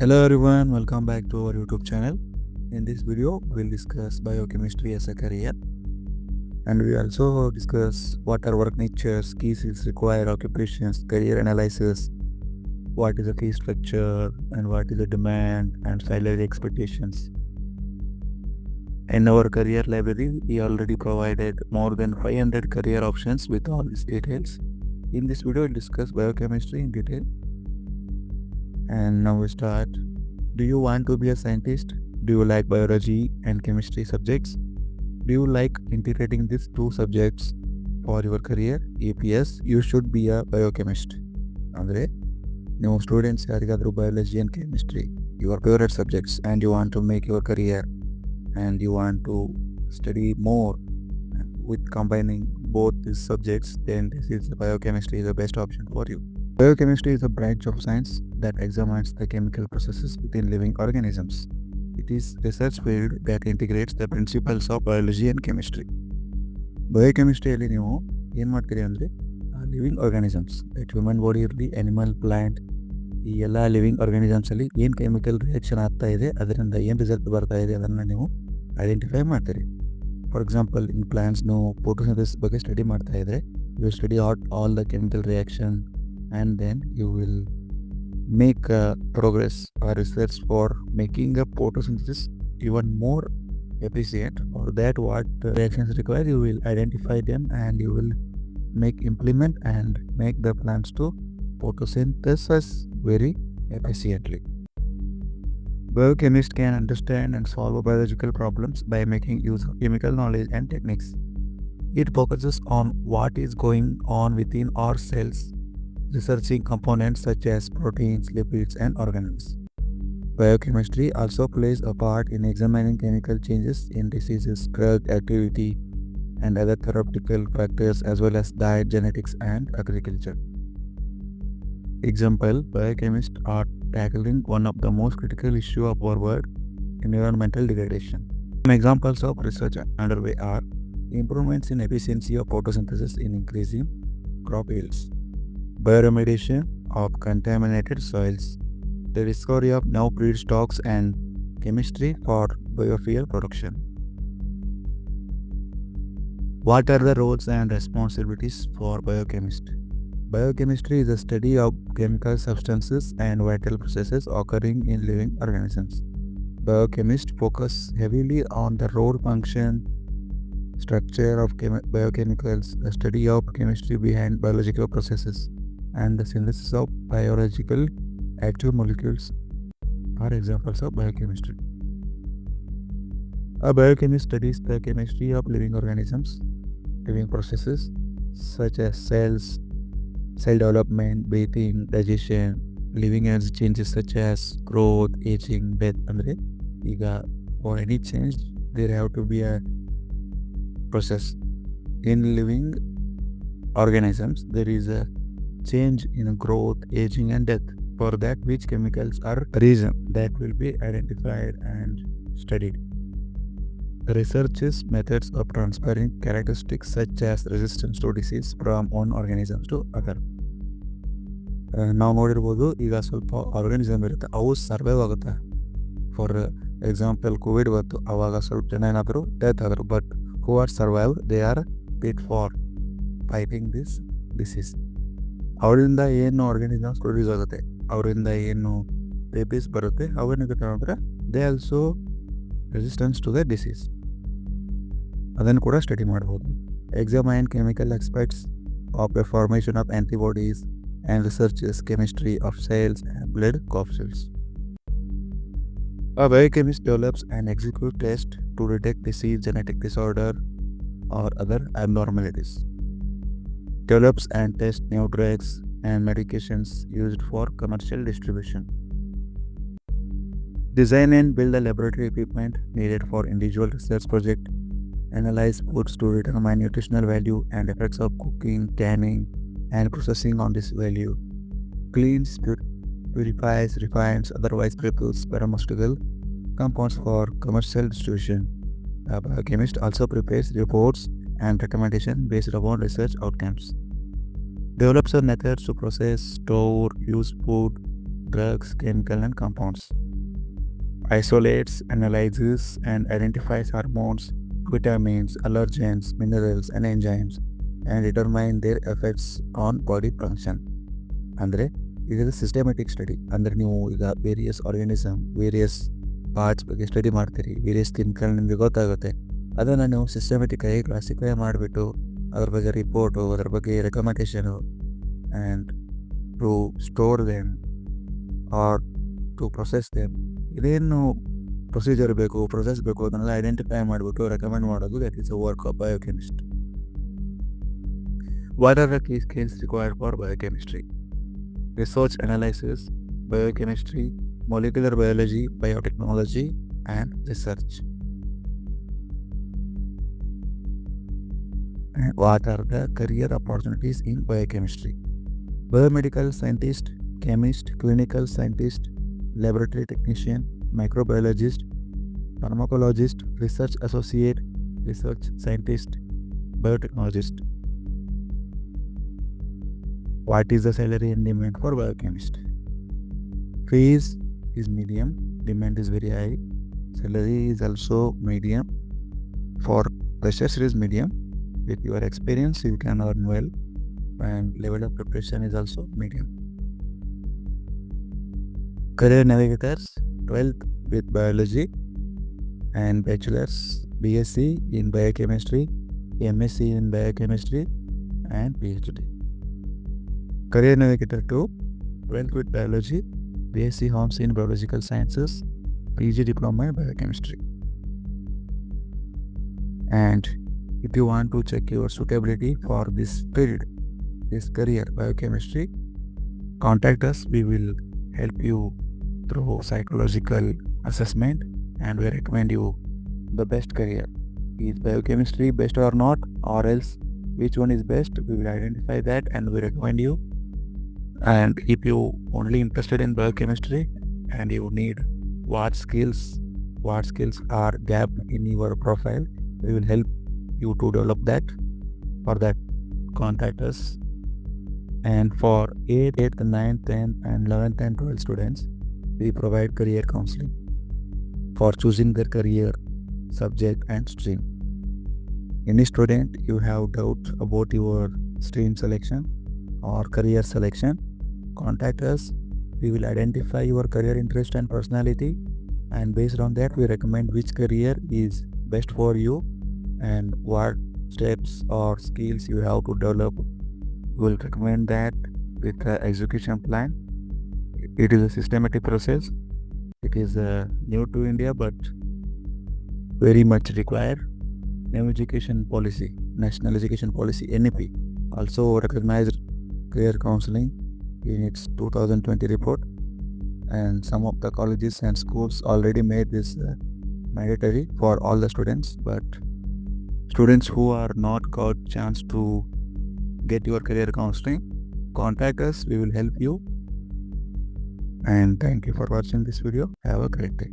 Hello everyone, welcome back to our YouTube channel. In this video, we'll discuss biochemistry as a career, and we also discuss what are work natures, key skills required, occupations, career analysis, what is the fee structure, and what is the demand and salary expectations. In our career library, we already provided more than 500 career options with all these details. In this video, we'll discuss biochemistry in detail. And now we start. Do you want to be a scientist? Do you like biology and chemistry subjects? Do you like integrating these two subjects for your career? If yes, you should be a biochemist. ಅಂದರೆ ನೀವು students ಯಾರಿಗಾದರೂ biology and chemistry, your favorite subjects, and you want to make your career and you want to study more with combining both these subjects, then this is biochemistry is the best option for you. Biochemistry is a branch of science that examines the chemical processes within living organisms. It is a research field that integrates the principles of biology and chemistry. ಬಯೋಕೆಮಿಸ್ಟ್ರಿಯಲ್ಲಿ ನೀವು ಏನು ಮಾಡ್ತೀರಿ ಅಂದರೆ living organisms that human body ಇರಲಿ animal plant ಈ ಎಲ್ಲ living ಆರ್ಗಾನಿಸಮ್ಸಲ್ಲಿ ಏನು chemical reaction ಆಗ್ತಾ ಇದೆ ಅದರಿಂದ ಏನು ರಿಸಲ್ಟ್ ಬರ್ತಾ ಇದೆ ಅದನ್ನು ನೀವು ಐಡೆಂಟಿಫೈ ಮಾಡ್ತೀರಿ. ಫಾರ್ ಎಕ್ಸಾಂಪಲ್ ಇನ್ ಪ್ಲ್ಯಾಂಟ್ಸ್ ನೀವು ಫೋಟೋಸಿಂಥಸಿಸ್ ಬಗ್ಗೆ ಸ್ಟಡಿ ಮಾಡ್ತಾ ಇದ್ದರೆ you study all the chemical reaction and then you will make progress or research for making a photosynthesis even more efficient. For that, what reactions required, you will identify them and you will implement and make the plants to photosynthesis very efficiently. Biochemists can understand and solve biological problems by making use of chemical knowledge and techniques. It focuses on what is going on within our cells, researching components such as proteins, lipids, and organelles. Biochemistry also plays a part in examining chemical changes in diseases, drug activity, and other therapeutical factors, as well as diet, genetics, and agriculture. Example, biochemists are tackling one of the most critical issues of our world, environmental degradation. Some examples of research underway are improvements in efficiency of photosynthesis in increasing crop yields, bioremediation of contaminated soils, the discovery of new breed stocks, and chemistry for biofuel production. What are the roles and responsibilities for biochemistry? Biochemistry is the study of chemical substances and vital processes occurring in living organisms. Biochemists focus heavily on the role, function, structure of biochemicals, the study of chemistry behind biological processes, and the synthesis of biological active molecules are examples of biochemistry. A biochemist studies the chemistry of living organisms, living processes such as cells, cell development, breathing, digestion, living energy changes such as growth, aging, death. ಅಂದರೆ ಈಗ for any change there have to be a process. In living organisms there is a change in growth, aging, and death. For that, which chemicals are reason that will be identified and studied. The researches methods of transferring characteristics such as resistance to disease from one organisms to other. ನಾವು ನೋಡಿರ್ಬೋದು ಈಗ ಸ್ವಲ್ಪ organism ಇರುತ್ತೆ ಅವು survive ಆಗುತ್ತೆ. For example Covid ಬಂತು ಆವಾಗ ಸ್ವಲ್ಪ ಜನ ಏನಾದರೂ ಡೆತ್ ಆದರು, but who are survive they are fit for fighting this disease. ಅವರಿಂದ ಏನು ಆರ್ಗಾನಿಸಮ್ಸ್ ಪ್ರೊಡ್ಯೂಸ್ ಆಗುತ್ತೆ, ಅವರಿಂದ ಏನು ಬೇಬೀಸ್ ಬರುತ್ತೆ, ಅವೇನಾಗುತ್ತೆ ಅಂದರೆ they also resistance to the disease. ಅದನ್ನು ಕೂಡ ಸ್ಟಡಿ ಮಾಡ್ಬೋದು. Examine chemical aspects of the formation of antibodies and researches chemistry of cells and blood capsules. A biochemist develops and executes tests to detect disease, genetic disorder, or other abnormalities. Develops and tests new drugs and medications used for commercial distribution. Design and build the laboratory equipment needed for individual research project. Analyze foods to determine nutritional value and effects of cooking, canning, and processing on this value. Cleans, purifies, refines, otherwise prepares pharmaceutical compounds for commercial distribution. A biochemist also prepares reports and recommendations based upon research outcomes. Develops a methods to process, store, use food, drugs, chemical and compounds. Isolates, analyzes and identifies hormones, vitamins, allergens, minerals and enzymes and determine their effects on body function. ಅಂದರೆ ಇದು systematic study. ಅಂದರೆ ನೀವು ಈಗ various organism, various parts ಬಗ್ಗೆ study ಮಾಡ್ತೀರಿ, various chemical ನಿಮಗೆ ಗೊತ್ತಾಗುತ್ತೆ. ಅದನ್ನು ನೀವು ಸಿಸ್ಟಮೆಟಿಕ್ಕಾಗಿ ಕ್ಲಾಸಿಫೈ ಮಾಡಿಬಿಟ್ಟು ಅದ್ರ ಬಗ್ಗೆ ರಿಪೋರ್ಟು, ಅದ್ರ ಬಗ್ಗೆ recommendation and to store them or to process them, ಇದೇನು ಪ್ರೊಸೀಜರ್ ಬೇಕು, ಪ್ರೊಸೆಸ್ ಬೇಕು ಅದನ್ನೆಲ್ಲ ಐಡೆಂಟಿಫೈ ಮಾಡಿಬಿಟ್ಟು ರೆಕಮೆಂಡ್ ಮಾಡೋದು that is a work of biochemist. What are the key skills required for biochemistry? Research analysis, biochemistry, molecular biology, biotechnology, and research. And what are the career opportunities in biochemistry? Biomedical scientist, chemist, clinical scientist, laboratory technician, microbiologist, pharmacologist, research associate, research scientist, biotechnologist. What is the salary and demand for biochemist? Fees is medium, demand is very high. Salary is also medium. For freshers it is medium. With your experience you can earn well, and level of preparation is also medium. Career navigators, 12th with biology and bachelor's B.Sc in biochemistry, M.Sc in biochemistry and PhD. Career navigator 2, 12th with biology, B.Sc Homes in biological sciences, PG diploma in biochemistry. And if you want to check your suitability for this field, this career biochemistry, contact us. We will help you through psychological assessment and we recommend you the best career. Is biochemistry best or not, or else which one is best? We will identify that and we recommend you. And if you only interested in biochemistry and you need what skills are gap in your profile, we will help you to develop that. For that, contact us. And for 8th, 9th, 10th and 11th and 12th students, we provide career counseling for choosing their career, subject and stream. Any student you have doubt about your stream selection or career selection, contact us. We will identify your career interest and personality, and based on that we recommend which career is best for you and what steps or skills you have to develop. We will recommend that with the execution plan. It is a systematic process. It is new to India but very much required. New education policy, National Education Policy (NEP) also recognized career counseling in its 2020 report, and some of the colleges and schools already made this mandatory for all the students. But students who are not got chance to get your career counseling, contact us. We will help you. And thank you for watching this video. Have a great day.